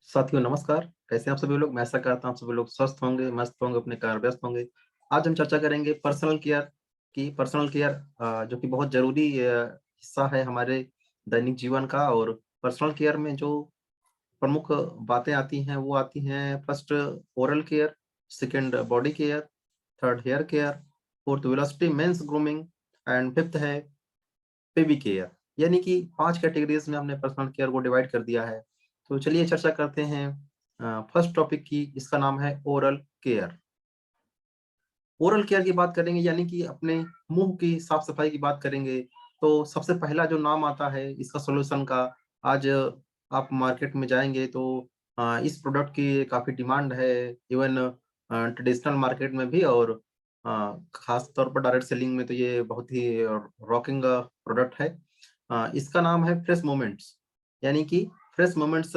साथियों नमस्कार। कैसे हैं आप सभी लोग? मैं आशा करता हूँ आप सभी लोग स्वस्थ होंगे, मस्त होंगे, अपने कार्य व्यस्त होंगे। आज हम चर्चा करेंगे पर्सनल केयर की। पर्सनल केयर जो कि बहुत ज़रूरी हिस्सा है हमारे दैनिक जीवन का। और पर्सनल केयर में जो प्रमुख बातें आती हैं, वो आती हैं first oral care, second body care, third hair care, fourth velocity men's grooming and fifth है बेबी केयर। यानी कि 5 कैटेगरीज़ में हमने पर्सनल केयर को डिवाइड कर दिया है। तो चलिए चर्चा करते हैं फर्स्ट टॉपिक की। इसका नाम है ओरल केयर। ओरल केयर की बात करेंगे यानी कि अपने मुँह की साफ-सफाई की बात करेंगे, तो सबसे पहला जो नाम आता है इसका सॉल्यूशन का, आज आप मार्केट में जाएँगे तो इस प्रोडक्ट की काफ़ी डिमांड है। इवन ट्रेडिशनल मार्केट में भी। और ख़ास तौर पर डायरेक्ट सेलिंग में तो ये बहुत ही रॉकिंग प्रोडक्ट है। इसका नाम है फ्रेश मोमेंट्स। यानी कि फ्रेश मोमेंट्स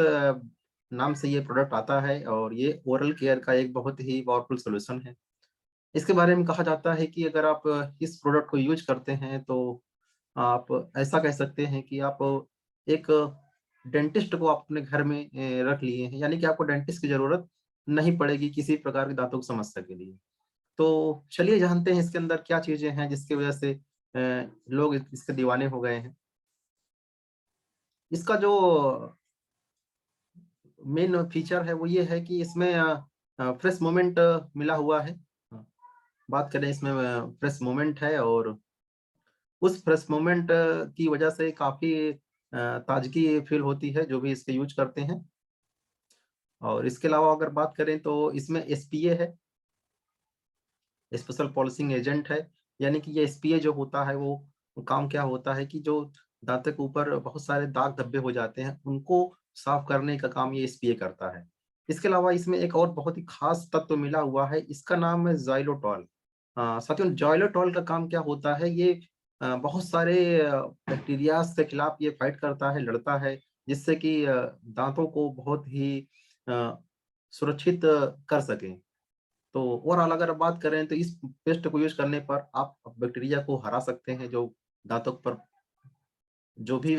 नाम से ये प्रोडक्ट आता है और ये ओरल केयर का एक बहुत ही पावरफुल सॉल्यूशन है। इसके बारे में कहा जाता है कि अगर आप इस प्रोडक्ट को यूज़ करते हैं तो आप ऐसा कह सकते हैं कि आप एक डेंटिस्ट को आप अपने घर में रख लिए हैं। यानी कि आपको डेंटिस्ट की ज़रूरत नहीं पड़ेगी किसी प्रकार की दाँतों की समस्या के लिए। तो चलिए जानते हैं इसके अंदर क्या चीज़ें हैं जिसकी वज़ह से लोग इसके दीवाने हो गए हैं। इसका जो मेन फीचर है वो ये है कि इसमें फ्रेश मोमेंट मिला हुआ है। अ, बात करें इसमें फ्रेश मोमेंट है। और उस फ्रेश मोमेंट की वजह से काफ़ी ताज़गी फ़ील होती है जो भी इसके यूज़ करते हैं। और इसके अलावा अगर बात करें तो इसमें एसपीए है, स्पेशल पॉलिशिंग एजेंट है। यानी कि ये एसपीए जो होता है वो काम क्या होता है कि जो दाँतों के ऊपर बहुत सारे दाग धब्बे हो जाते हैं, उनको साफ़ करने का काम ये एसपीए करता है। इसके अलावा इसमें एक और बहुत ही ख़ास तत्व मिला हुआ है, इसका नाम है ज़ाइलोटॉल। साथियों ज़ाइलोटॉल का काम क्या होता है, ये बहुत सारे बैक्टीरियाज़ के खिलाफ ये फ़ाइट करता है, लड़ता है, जिससे कि दाँतों को बहुत ही अ, सुरक्षित कर सकें। तो ओवरऑल अगर बात करें तो इस पेस्ट को यूज़ करने पर आप बैक्टीरिया को हरा सकते हैं, जो दाँतों पर जो भी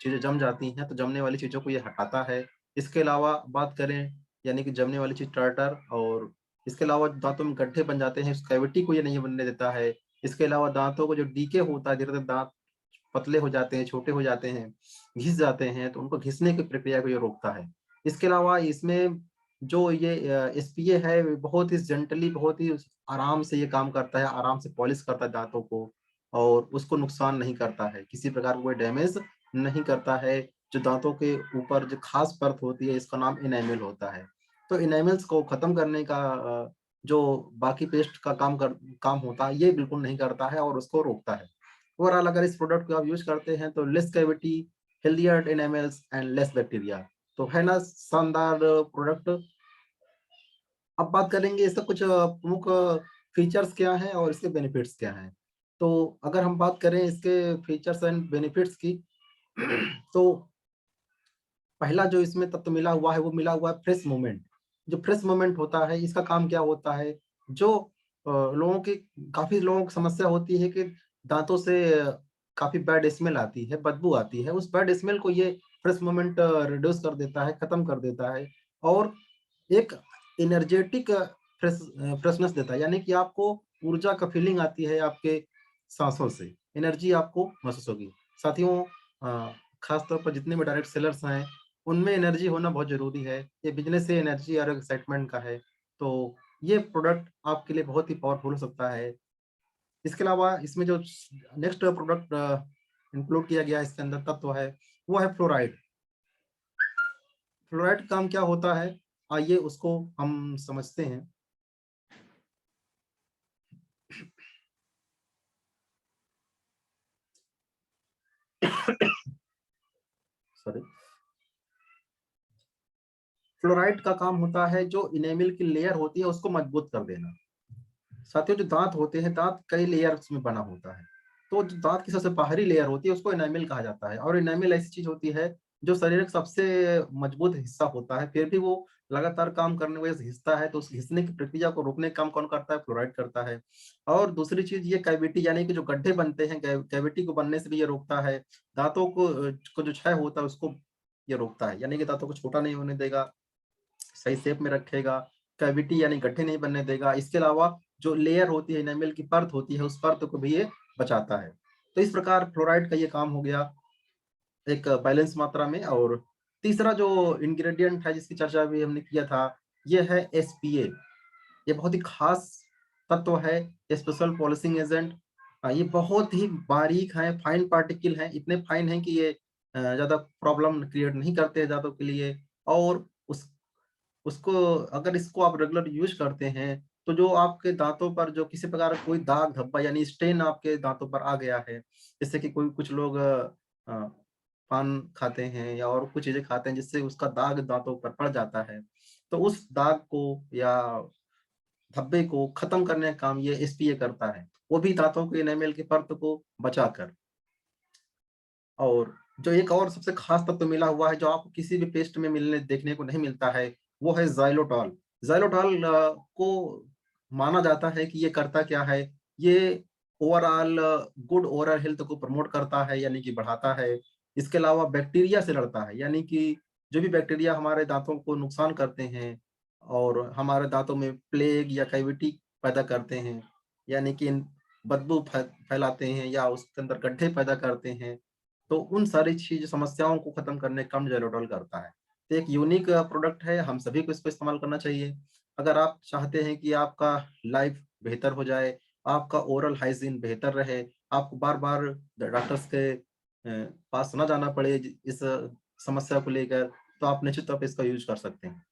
चीज़ें जम जाती हैं, तो जमने वाली चीज़ों को ये हटाता है। इसके अलावा बात करें यानी कि जमने वाली चीज़ टार्टर। और इसके अलावा दाँतों में गड्ढे बन जाते हैं, उस कैविटी को ये नहीं बनने देता है। इसके अलावा दाँतों को जो डीके होता है, धीरे-धीरे दाँत पतले हो जाते हैं, छोटे हो जाते हैं, घिस जाते हैं, तो उनको घिसने की प्रक्रिया को ये रोकता है। इसके अलावा इसमें जो ये एसपीए है, बहुत ही जेंटली, बहुत ही आराम से ये काम करता है, आराम से पॉलिश करता है दाँतों को और उसको नुकसान नहीं करता है, किसी प्रकार का कोई डैमेज नहीं करता है। जो दाँतों के ऊपर जो खास परत होती है, इसका नाम इनेमल होता है। तो इनेमल्स को खत्म करने का जो बाकी पेस्ट का काम होता है, ये बिल्कुल नहीं करता है और उसको रोकता है। ओवरऑल अगर इस प्रोडक्ट को आप यूज़ करते हैं तो less cavity, healthier एनामल्स and less bacteria. तो है ना शानदार प्रोडक्ट। अब बात करेंगे इसका कुछ प्रमुख फीचर्स क्या हैं और इसके बेनिफिट्स क्या हैं। तो अगर हम बात करें इसके फीचर्स एंड बेनिफिट्स की तो पहला जो इसमें तत्व मिला हुआ है वो मिला हुआ है फ्रेश मोमेंट। जो फ्रेश मोमेंट होता है इसका काम क्या होता है, जो लोगों की काफ़ी लोगों को समस्या होती है कि दाँतों से काफ़ी बैड स्मेल आती है, बदबू आती है। उस बैड स्मेल को ये फ्रेश मोमेंट रिड्यूस कर देता है, खत्म कर देता है और एक एनर्जेटिक फ्रेशनेस देता है। यानी कि आपको ऊर्जा का फीलिंग आती है आपके साँसों से, एनर्जी आपको महसूस होगी। साथियों ख़ास तौर पर जितने भी डायरेक्ट सेलर्स हैं, उनमें एनर्जी होना बहुत ज़रूरी है। ये बिज़नेस से एनर्जी और एक्साइटमेंट का है। तो ये प्रोडक्ट आपके लिए बहुत ही पावरफुल हो सकता है। इसके अलावा इसमें जो नेक्स्ट प्रोडक्ट इंक्लूड किया गया है इसके अंदर तत्व है, वो है फ्लोराइड। फ्लोराइड का काम क्या होता है? आइए उसको हम समझते हैं। सॉरी। फ्लोराइड का काम होता है जो इनेमल की लेयर होती है उसको मजबूत कर देना। साथियों जो दाँत होते हैं, दाँत कई लेयर्स में बना होता है। तो जो दाँत की सबसे बाहरी लेयर होती है उसको एनामिल कहा जाता है और एनामिल ऐसी चीज़ होती है जो शरीर का सबसे मजबूत हिस्सा होता है, फिर भी वो लगातार काम करने की वजह से घिसता है, तो उस घिसने की प्रक्रिया को रोकने का काम कौन करता है? फ्लोराइड करता है। और दूसरी चीज़ ये कैविटी यानी कि जो गड्ढे बनते हैं, कैविटी को बनने से भी ये रोकता है। दाँतों को जो क्षय होता है उसको ये रोकता है, यानी कि दाँतों को छोटा नहीं होने देगा, सही शेप में रखेगा, कैविटी यानी गड्ढे नहीं बनने देगा। इसके अलावा जो लेयर होती है, एनामेल की परत होती है, उस परत को भी ये बचाता है। तो इस प्रकार फ्लोराइड का ये काम हो गया एक बैलेंस मात्रा में। और तीसरा जो इंग्रेडिएंट है जिसकी चर्चा अभी हमने किया था, ये है एसपीए। ये बहुत ही खास तत्व है, स्पेशल पॉलिशिंग एजेंट। ये बहुत ही बारीक है, फाइन पार्टिकल हैं, इतने फाइन हैं कि ये ज़्यादा प्रॉब्लम क्रिएट नहीं करते हैं दाँतों के लिए। और उसको अगर इसको आप रेगुलर यूज़ करते हैं, तो जो आपके दाँतों पर जो किसी प्रकार का कोई दाग धब्बा यानी स्टेन आपके दाँतों पर आ गया है, जैसे कि कुछ लोग पान खाते हैं या और कुछ चीज़ें खाते हैं जिससे उसका दाग दाँतों पर पड़ जाता है। तो उस दाग को या धब्बे को खत्म करने का काम ये एसपीए करता है। वो भी दाँतों के एनामेल की परत को बचाकर। और जो एक और सबसे खास तत्व मिला हुआ है, जो आपको किसी भी पेस्ट में मिलने देखने को नहीं मिलता है, वो है ज़ाइलोटॉल। ज़ाइलोटॉल को माना जाता है कि ये करता क्या है, ये ओवरऑल गुड ओरल हेल्थ को प्रमोट करता है, यानी कि बढ़ाता है। इसके अलावा बैक्टीरिया से लड़ता है, यानी कि जो भी बैक्टीरिया हमारे दाँतों को नुकसान करते हैं और हमारे दाँतों में प्लेग या कैविटी पैदा करते हैं, यानी कि बदबू फैलाते हैं या उसके अंदर गड्ढे पैदा करते हैं, तो उन सारी चीज़ समस्याओं को खत्म करने का काम ज़ेलोडॉल करता है। तो एक यूनिक प्रोडक्ट है, हम सभी को इसको इस्तेमाल करना चाहिए। अगर आप चाहते हैं कि आपका लाइफ बेहतर हो जाए, आपका ओरल हाइजीन बेहतर रहे, आपको बार-बार डॉक्टर्स के पास ना जाना पड़े इस समस्या को लेकर, तो आप निश्चित तौर पे इसका यूज़ कर सकते हैं।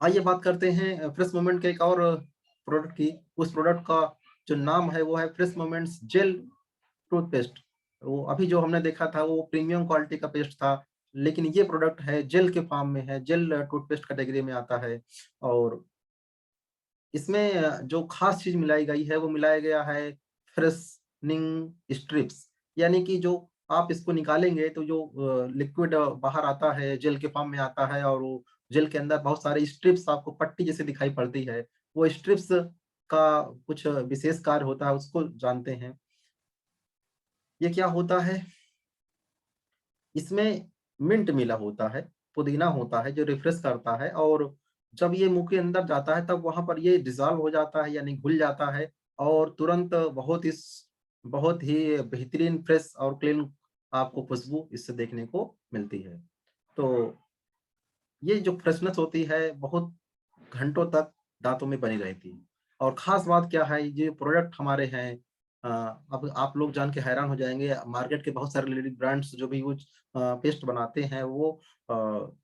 आइए बात करते हैं फ्रेश मोमेंट के एक और प्रोडक्ट की। उस प्रोडक्ट का जो नाम है वो है फ्रेश मोमेंट्स जेल टूथपेस्ट। वो अभी जो हमने देखा था वो प्रीमियम क्वालिटी का पेस्ट था, लेकिन ये प्रोडक्ट है जेल के फॉर्म में है, जेल टूथपेस्ट कैटेगरी में आता है। और इसमें जो खास चीज़ मिलाई गई है वो मिलाया गया है फ्रेशनिंग स्ट्रिप्स, यानी कि जो आप इसको निकालेंगे तो जो लिक्विड बाहर आता है, जेल के फॉर्म में आता है और वो जेल के अंदर बहुत सारी स्ट्रिप्स आपको पट्टी जैसी दिखाई पड़ती है। वो स्ट्रिप्स का कुछ विशेष कार्य होता है, उसको जानते हैं। ये क्या होता है? इसमें मिंट मिला होता है, पुदीना होता है जो रिफ्रेश करता है। और जब ये मुँह के अंदर जाता है तब वहाँ पर ये डिज़ॉल्व हो जाता है यानी घुल जाता है और तुरंत बहुत ही बेहतरीन फ्रेश और क्लीन आपको खुशबू इससे देखने को मिलती है। तो ये जो फ्रेशनेस होती है बहुत घंटों तक दाँतों में बनी रहती है। और ख़ास बात क्या है, ये प्रोडक्ट हमारे हैं। अ, अब आप लोग जान के हैरान हो जाएँगे, मार्केट के बहुत सारे लेडीज़ ब्रांड्स जो भी पेस्ट बनाते हैं वो अ,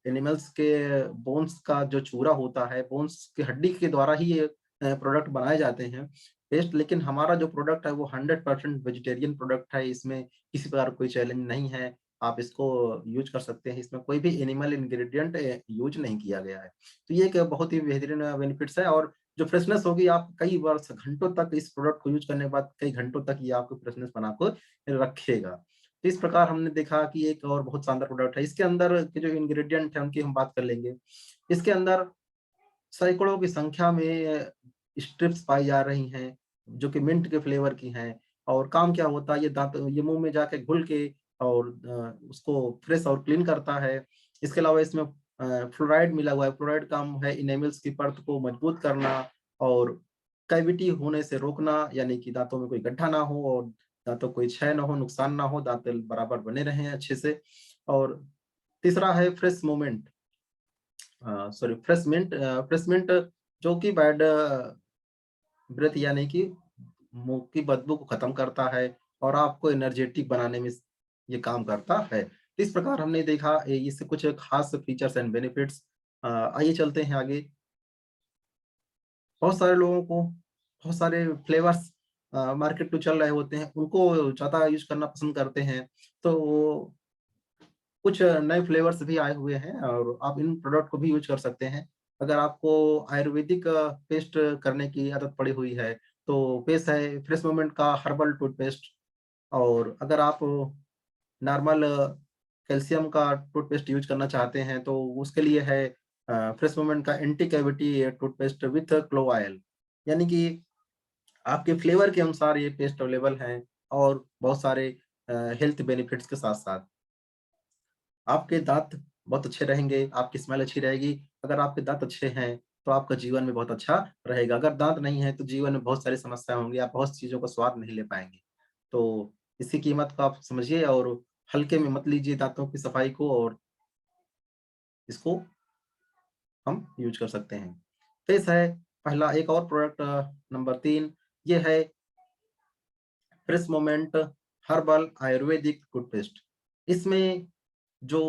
एनिमल्स के बोन्स का जो चूरा होता है, बोन्स की हड्डी के द्वारा ही ये प्रोडक्ट बनाए जाते हैं पेस्ट। लेकिन हमारा जो प्रोडक्ट है वो 100% वेजिटेरियन प्रोडक्ट है, इसमें किसी प्रकार कोई चैलेंज नहीं है। आप इसको यूज़ कर सकते हैं, इसमें कोई भी एनिमल इंग्रीडिएंट यूज़ नहीं किया गया है। तो ये एक बहुत ही बेहतरीन बेनिफिट्स है। और जो फ्रेशनेस होगी आप कई वर्ष घंटों तक इस प्रोडक्ट को यूज़ करने के बाद कई घंटों तक ये आपको फ्रेशनेस बना कर रखेगा। तो इस प्रकार हमने देखा कि एक और बहुत शानदार प्रोडक्ट है। इसके अंदर के जो इंग्रीडिएंट है उनकी हम बात कर लेंगे। इसके अंदर सैकड़ों की संख्या में स्ट्रिप्स पाई जा रही हैं, जो कि मिंट के फ्लेवर की हैं। और काम क्या होता है, ये मुँह में जाके घुल के और उसको फ्रेश और क्लीन करता है। इसके अलावा इसमें फ्लोराइड मिला हुआ है। फ्लोराइड काम है इनेमल्स की परत को मजबूत करना और कैविटी होने से रोकना, यानी कि दाँतों में कोई गड्ढा ना हो और दाँतों को कोई क्षय ना हो, नुकसान ना हो, दाँत बराबर बने रहें अच्छे से। और तीसरा है fresh moment sorry fresh mint, जो कि बैड ब्रेथ यानी कि मुँह की बदबू को खत्म करता है और आपको एनर्जेटिक बनाने में ये काम करता है। तो इस प्रकार हमने देखा इससे कुछ खास फीचर्स एंड बेनिफिट्स। आइए चलते हैं आगे। बहुत सारे लोगों को बहुत सारे फ्लेवर्स मार्केट में चल रहे होते हैं, उनको ज़्यादा यूज़ करना पसंद करते हैं। तो कुछ नए फ्लेवर्स भी आए हुए हैं और आप इन प्रोडक्ट को भी यूज़ कर सकते हैं। अगर आपको आयुर्वेदिक पेस्ट करने की आदत पड़ी हुई है, तो पेस्ट है फ्रेश मोमेंट का हर्बल टूथपेस्ट। और अगर आप नॉर्मल कैल्शियम का टूथपेस्ट यूज़ करना चाहते हैं, तो उसके लिए है फ्रेश मोमेंट का anti cavity toothpaste with clove oil. यानी कि आपके फ्लेवर के अनुसार ये पेस्ट अवेलेबल हैं और बहुत सारे हेल्थ बेनिफिट्स के साथ-साथ। आपके दाँत बहुत अच्छे रहेंगे, आपकी स्माइल अच्छी रहेगी। अगर आपके दाँत अच्छे हैं, तो आपका जीवन में बहुत अच्छा रहेगा। अगर दाँत नहीं है, तो जीवन में बहुत सारी समस्याएँ होंगी, आप बहुत चीज़ों का स्वाद नहीं ले पाएँगे। तो इसकी कीमत को आप समझिए और हल्के में मत लीजिए दाँतों की सफाई को और इसको हम यूज़ कर सकते हैं। फिर है पहला एक और प्रोडक्ट नंबर 3 ये है fresh moment herbal Ayurvedic toothpaste. इसमें जो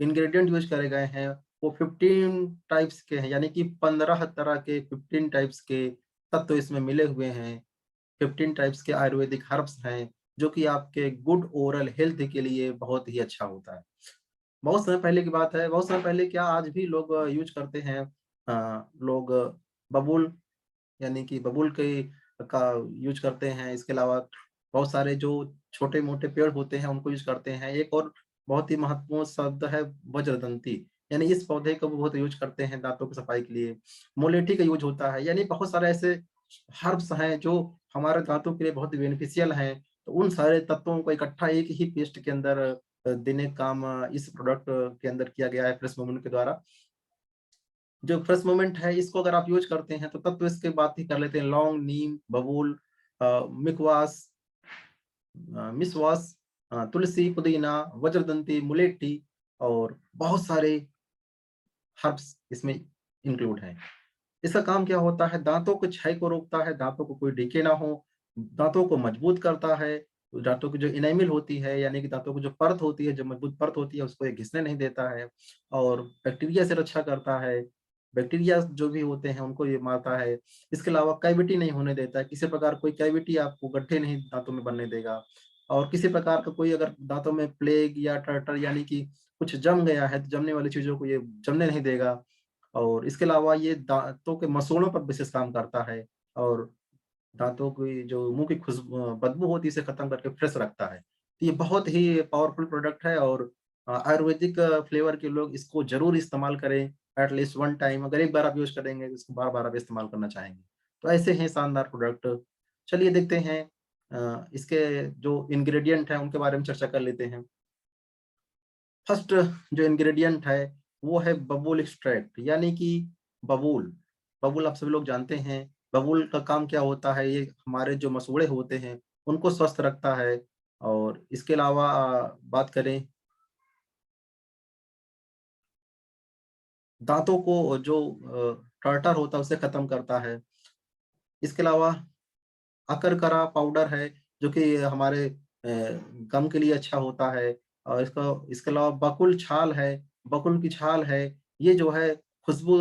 इंग्रीडिएंट यूज़ करे गए हैं, वो 15 टाइप्स के हैं, यानी कि 15 तरह के 15 टाइप्स के तत्व इसमें मिले हुए हैं। 15 टाइप्स के आयुर्वेदिक हर्ब्स हैं, जो कि आपके गुड ओरल हेल्थ के लिए बहुत ही अच्छा होता है। बहुत समय पहले की बात है, बहुत समय पहले क्या आज भी लोग यूज़ करते हैं लोग बबूल यानी कि बबूल के का यूज़ करते हैं। इसके अलावा बहुत सारे जो छोटे-मोटे पेड़ होते हैं, उनको यूज़ करते हैं। एक और बहुत ही महत्वपूर्ण शब्द है वज्रदंती, यानी इस पौधे को बहुत यूज़ करते हैं दाँतों की सफाई के लिए। मुलेठी का यूज़ होता है, यानी बहुत सारे ऐसे हर्ब्स हैं जो हमारे दाँतों के लिए बहुत ही बेनिफिशियल हैं। तो उन सारे तत्वों को इकट्ठा एक ही पेस्ट के अंदर देने का काम इस प्रोडक्ट के अंदर किया गया है फ्रेश मूवमेंट के द्वारा। जो फ्रेश मूवमेंट है इसको अगर आप यूज़ करते हैं तो तब तो इसके बात ही कर लेते हैं लौंग, नीम, बबूल मिकवास मिसवास तुलसी, पुदीना, वज्रदंती, मुलेठी और बहुत सारे हर्ब्स इसमें इंक्लूड हैं। इसका काम क्या होता है दाँतों के क्षय को रोकता है, दाँतों को कोई डीके ना हो, दाँतों को मजबूत करता है, दाँतों की जो इनेमिल होती है यानी कि दाँतों की जो परत होती है, जो मजबूत परत होती है उसको ये घिसने नहीं देता है और बैक्टीरिया से रक्षा करता है। बैक्टीरिया जो भी होते हैं उनको ये मारता है। इसके अलावा कैविटी नहीं होने देता है, किसी प्रकार कोई कैविटी आपको गड्ढे नहीं दाँतों में बनने देगा और किसी प्रकार का कोई अगर दाँतों में प्लेग या टर्टर यानी कि कुछ जम गया है, तो जमने वाली चीज़ों को ये जमने नहीं देगा। और इसके अलावा ये दाँतों के मसूड़ों पर विशेष काम करता है और दाँतों की जो मुँह की बदबू होती है इसे खत्म करके फ्रेश रखता है। तो ये बहुत ही पावरफुल प्रोडक्ट है और आयुर्वेदिक फ्लेवर के लोग इसको ज़रूर इस्तेमाल करें एट लीस्ट वन टाइम अगर एक बार आप यूज़ करेंगे तो इसको बार-बार आप इस्तेमाल करना चाहेंगे। तो ऐसे हैं शानदार प्रोडक्ट। चलिए देखते हैं इसके जो इंग्रीडिएंट हैं उनके बारे में चर्चा कर लेते हैं। फर्स्ट जो इंग्रेडिएंट है वो है बबूल एक्सट्रैक्ट यानी कि बबूल। बबूल आप सभी लोग जानते हैं, बबूल का काम क्या होता है ये हमारे जो मसूड़े होते हैं उनको स्वस्थ रखता है और इसके अलावा बात करें दाँतों को जो टार्टर होता है उसे खत्म करता है। इसके अलावा शकरकरा पाउडर है जो कि हमारे गम के लिए अच्छा होता है और इसके अलावा बकुल छाल है, बकुल की छाल है, ये जो है खुशबू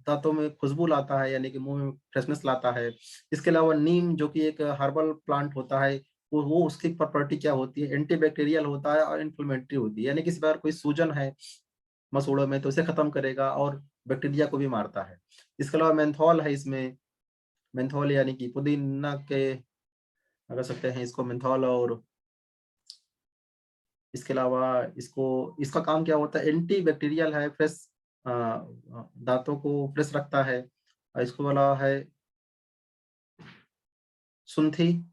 दाँतों में खुशबू लाता है यानी कि मुँह में फ्रेशनेस लाता है। इसके अलावा नीम जो कि एक हर्बल प्लांट होता है, वो उसकी प्रॉपर्टी क्या होती है एंटीबैक्टीरियल होता है और इन्फ्लेमेटरी होती है, यानी किसी प्रकार कोई सूजन है मसूड़ों में तो इसे खत्म करेगा और बैक्टीरिया को भी मारता है। इसके अलावा मेंथॉल है इसमें, मेंथॉल यानी कि पुदीना के लगा सकते हैं इसको मेंथॉल और इसके अलावा इसको इसका काम क्या होता है एंटी बैक्टीरियल है, फ्रेश दाँतों को फ्रेश रखता है और इसके अलावा है सुंठी,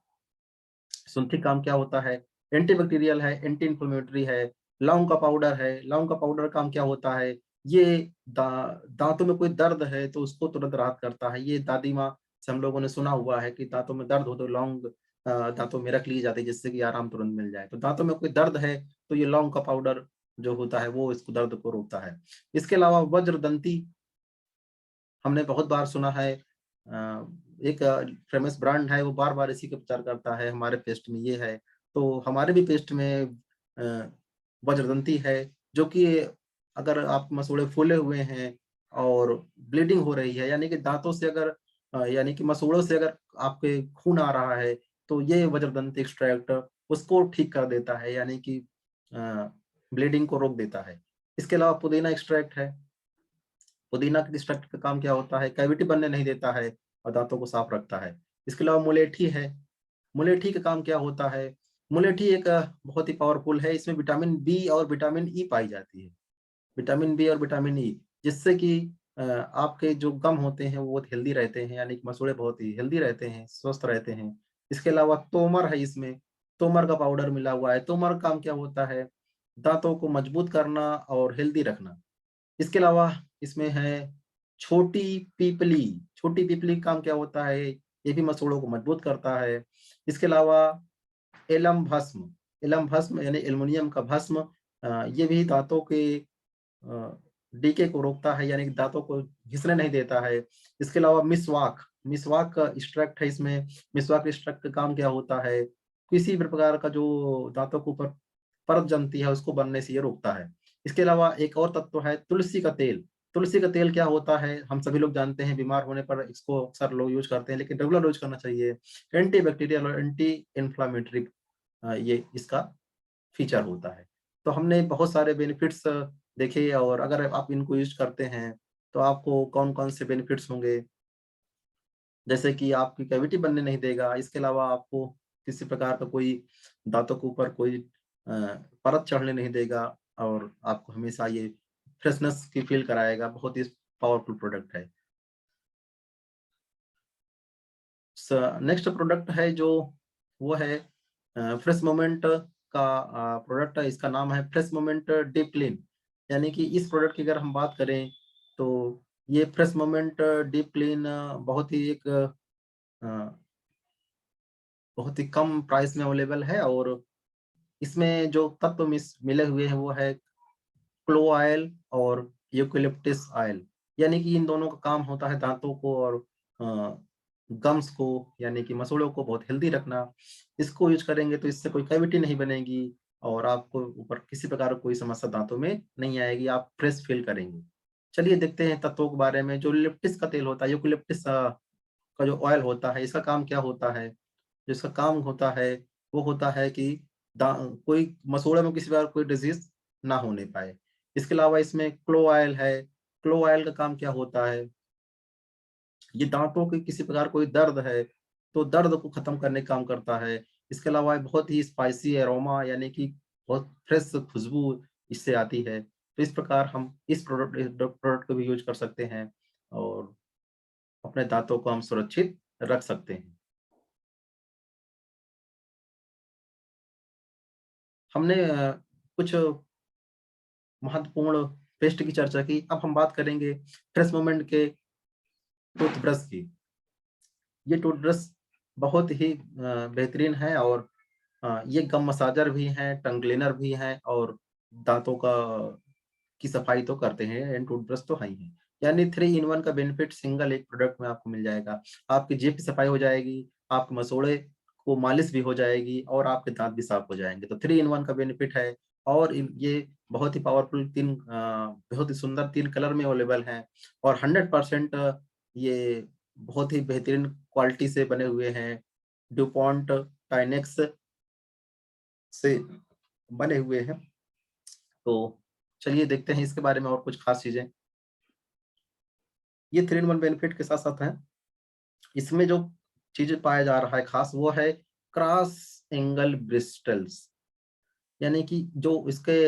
सुंठी काम क्या होता है एंटी बैक्टीरियल है, एंटी इन्फ्लेमेटरी है, लौंग का पाउडर है, लौंग का पाउडर काम क्या होता है ये दाँतों में कोई दर्द है तो उसको तुरंत राहत करता है। ये दादी माँ से हम लोगों ने सुना हुआ है कि दाँतों में दर्द हो तो लौंग दाँतों में रख ली जाती है जिससे कि आराम तुरंत मिल जाए। तो दाँतों में कोई दर्द है तो ये लौंग का पाउडर जो होता है वो इसको दर्द को रोकता है। इसके अलावा वज्रदंती हमने बहुत बार सुना है एक फेमस ब्रांड है वो बार-बार इसी का प्रचार करता है हमारे पेस्ट में ये है। तो हमारे भी पेस्ट में वज्रदंती है जो कि अगर आप मसूड़े फूले हुए हैं और ब्लीडिंग हो रही है यानी कि दाँतों से अगर यानी कि मसूड़ों से अगर आपके खून आ रहा है तो ये वज्रदंती एक्सट्रैक्ट उसको ठीक कर देता है यानी कि अ, ब्लीडिंग को रोक देता है। इसके अलावा पुदीना एक्सट्रैक्ट है। पुदीना के एक्सट्रैक्ट का काम क्या होता है कैविटी बनने नहीं देता है और दाँतों को साफ रखता है। इसके अलावा मुलेठी है। मुलेठी का काम क्या होता है? मुलेठी एक बहुत ही पावरफुल है, इसमें विटामिन बी और विटामिन ई पाई जाती है। विटामिन बी और विटामिन ई जिससे कि आपके जो गम होते हैं वो बहुत हेल्दी रहते हैं, यानी कि मसूड़े बहुत ही हेल्दी रहते हैं, स्वस्थ रहते हैं। इसके अलावा तोमर है इसमें, तोमर का पाउडर मिला हुआ है। तोमर का काम क्या होता है? दांतों को मजबूत करना और हेल्दी रखना। इसके अलावा इसमें है छोटी पीपली। छोटी पीपली का काम क्या होता है? ये भी मसूड़ों को मजबूत करता है। इसके अलावा एलम भस्म। एलम भस्म यानी एल्युमिनियम का भस्म, ये भी दांतों के डीके को रोकता है, यानी कि दांतों को घिसने नहीं देता है। इसके अलावा मिसवाक। मिसवाक का एक्सट्रैक्ट है इसमें। मिसवाक एक्सट्रैक्ट का काम क्या होता है? किसी भी प्रकार का जो दांतों के ऊपर परत जमती है उसको बनने से ये रोकता है। इसके अलावा एक और तत्व है तुलसी का तेल। तुलसी का तेल क्या होता है? हम सभी लोग जानते हैं, बीमार होने पर इसको अक्सर लोग यूज करते हैं, लेकिन रेगुलर यूज करना चाहिए। एंटी बैक्टीरियल और एंटी इन्फ्लामेटरी ये इसका फीचर होता है। तो हमने बहुत सारे बेनिफिट्स देखे, और अगर आप इनको यूज़ करते हैं, तो आपको कौन-कौन से बेनिफिट्स होंगे, जैसे कि आपकी कैविटी बनने नहीं देगा। इसके अलावा आपको किसी प्रकार का कोई दाँतों के ऊपर कोई परत चढ़ने नहीं देगा, और आपको हमेशा ये फ्रेशनेस की फ़ील कराएगा। बहुत ही पावरफुल प्रोडक्ट है। नेक्स्ट प्रोडक्ट है जो, वो है फ्रेश मोमेंट का प्रोडक्ट है। इसका नाम है फ्रेश मोमेंट डीप क्लीन। यानी कि इस प्रोडक्ट की अगर हम बात करें, तो ये फ्रेश मोमेंट डीप क्लीन बहुत ही एक बहुत ही कम प्राइस में अवेलेबल है, और इसमें जो तत्व मिले हुए हैं वो है क्लो ऑयल और यूकेलिप्टस ऑयल। यानी कि इन दोनों का काम होता है दांतों को और गम्स को, यानी कि मसूड़ों को बहुत हेल्दी रखना। इसको यूज करेंगे तो इससे कोई कैविटी नहीं बनेगी, और आपको ऊपर किसी प्रकार की कोई समस्या दांतों में नहीं आएगी, आप फ्रेश फील करेंगे। चलिए देखते हैं तत्वों के बारे में। जो यूकेलिप्टस का तेल होता है, यूकेलिप्टस का जो ऑयल होता है, इसका काम क्या होता है? जो इसका काम होता है, वो होता है कि कोई मसूड़ों में किसी प्रकार कोई डिजीज ना होने पाए। इसके अलावा इसमें क्लो ऑयल है। क्लो ऑयल का काम क्या होता है? ये दांतों के किसी प्रकार कोई दर्द है, तो दर्द को खत्म करने का काम करता है। इसके अलावा ये बहुत ही स्पाइसी एरोमा, यानी कि बहुत फ्रेश खुशबू इससे आती है। तो इस प्रकार हम इस प्रोडक्ट को भी यूज़ कर सकते हैं, और अपने दाँतों को हम सुरक्षित रख सकते हैं। हमने कुछ महत्वपूर्ण पेस्ट की चर्चा की, अब हम बात करेंगे फ्रेश मोमेंट के टूथब्रश की। ये टूथब्रश बहुत ही बेहतरीन है, और ये गम मसाजर भी हैं, टंग क्लीनर भी हैं, और दाँतों का की सफाई तो करते हैं, एंड टूथब्रश तो है ही है। यानी 3 इन 1 का बेनिफिट सिंगल एक प्रोडक्ट में आपको मिल जाएगा। आपकी जीभ की सफाई हो जाएगी, आपके मसूड़े को मालिश भी हो जाएगी, और आपके दाँत भी साफ हो जाएँगे। तो 3 इन 1 का बेनिफिट है, और ये बहुत ही पावरफुल 3 बहुत ही सुंदर 3 कलर में अवेलेबल हैं, और 100% ये बहुत ही बेहतरीन क्वालिटी से बने हुए हैं। ड्यूपॉन्ट टाइनेक्स से बने हुए हैं। तो चलिए देखते हैं इसके बारे में और कुछ खास चीज़ें। ये 3 इन 1 बेनिफिट के साथ-साथ हैं, इसमें जो चीज़ें पाया जा रहा है खास, वो है क्रॉस एंगल ब्रिस्टल्स। यानी कि जो इसके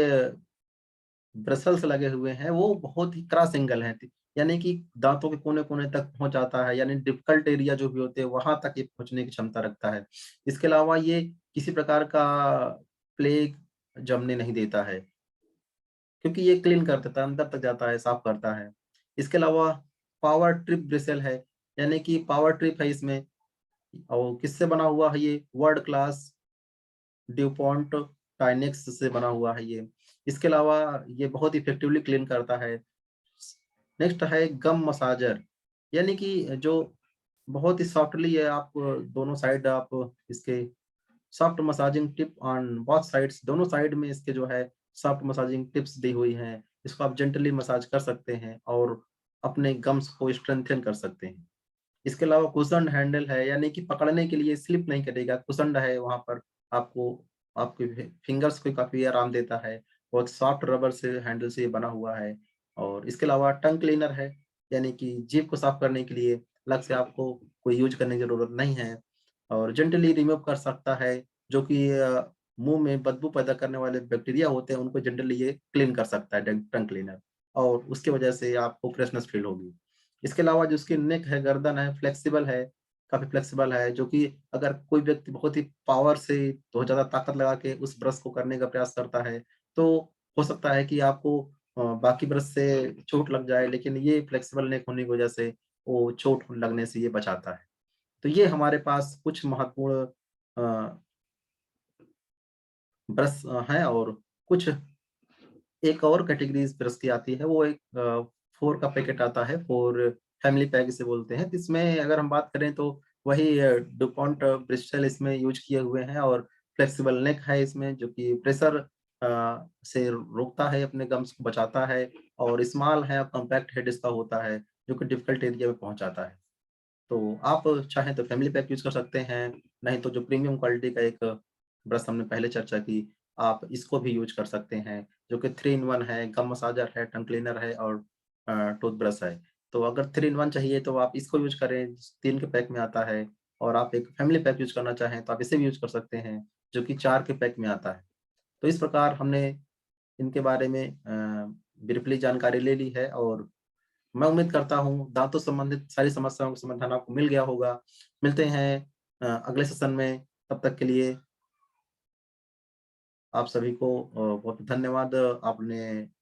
ब्रिसल्स लगे हुए हैं, वो बहुत ही क्रॉस एंगल हैं। यानी कि दाँतों के कोने-कोने तक पहुँच जाता है, यानी डिफिकल्ट एरिया जो भी होते हैं, वहाँ तक ये पहुँचने की क्षमता रखता है। इसके अलावा ये किसी प्रकार का प्लेग जमने नहीं देता है, क्योंकि ये क्लीन कर देता है, अंदर तक जाता है, साफ करता है। इसके अलावा पावर ट्रिप ब्रिसल है, यानी कि पावर ट्रिप है इसमें, और किससे बना हुआ है ये? वर्ल्ड क्लास ड्यूपॉन्ट टाइनेक्स से बना हुआ है ये। इसके अलावा ये बहुत इफेक्टिवली क्लीन करता है। नेक्स्ट है गम मसाजर, यानी कि जो बहुत ही सॉफ्टली है, आप दोनों साइड आप इसके soft massaging tip on both sides, दोनों साइड में इसके जो है सॉफ्ट मसाजिंग टिप्स दी हुई हैं। इसको आप जेंटली मसाज कर सकते हैं, और अपने गम्स को स्ट्रेंथन कर सकते हैं। इसके अलावा कुशन्ड हैंडल है, यानी कि पकड़ने के लिए स्लिप नहीं करेगा, कुशन्ड है वहाँ पर, आपको आपके फिंगर्स को काफ़ी आराम देता है। बहुत सॉफ्ट रबर से हैंडल से ये बना हुआ है। और इसके अलावा टंग क्लीनर है, यानी कि जीभ को साफ करने के लिए अलग से आपको कोई यूज़ करने की ज़रूरत नहीं है, और जेंटली रिमूव कर सकता है, जो कि मुँह में बदबू पैदा करने वाले बैक्टीरिया होते हैं, उनको जनरली ये क्लीन कर सकता है टंग क्लीनर, और उसकी वजह से आपको फ्रेशनेस फील होगी। इसके अलावा जो उसकी नेक है, गर्दन है, फ्लेक्सिबल है, काफ़ी फ्लेक्सिबल है, जो कि अगर कोई व्यक्ति बहुत ही पावर से बहुत ज़्यादा ताकत लगा के उस ब्रश को करने का प्रयास करता है, तो हो सकता है कि आपको बाकी ब्रश से चोट लग जाए, लेकिन ये फ्लेक्सिबल नेक होने की वजह से वो चोट लगने से ये बचाता है। तो ये हमारे पास कुछ महत्वपूर्ण अ, ब्रश हैं, और कुछ एक और कैटेगरी इस ब्रश की आती है, वो एक 4 का पैकेट आता है, 4 फैमिली पैक इसे बोलते हैं। इसमें अगर हम बात करें तो वही डुपॉन्ट ब्रिस्टल इसमें यूज़ किए हुए हैं, और फ्लेक्सिबल नेक है इसमें, जो कि प्रेशर से रोकता है, अपने गम्स को बचाता है, और स्मॉल है, कॉम्पैक्ट हेड इसका होता है, जो कि डिफिकल्ट एरिया में पहुँचाता है। तो आप चाहें तो फैमिली पैक यूज़ कर सकते हैं, नहीं तो जो प्रीमियम क्वालिटी का एक ब्रश हमने पहले चर्चा की, आप इसको भी यूज़ कर सकते हैं, जो कि 3 इन 1 है, गम मसाजर है, टंग क्लीनर है, और टूथब्रश है। तो अगर 3 इन 1 चाहिए तो आप इसको यूज़ करें, 3 के पैक में आता है, और आप एक फैमिली पैक यूज़ करना चाहें तो आप इसे भी यूज़ कर सकते हैं, जो कि 4 के पैक में आता है। तो इस प्रकार हमने इनके बारे में ब्रीफली जानकारी ले ली है, और मैं उम्मीद करता हूँ दाँतों से संबंधित सारी समस्याओं का समाधान आपको मिल गया होगा। मिलते हैं अगले सेशन में, तब तक के लिए आप सभी को बहुत धन्यवाद। आपने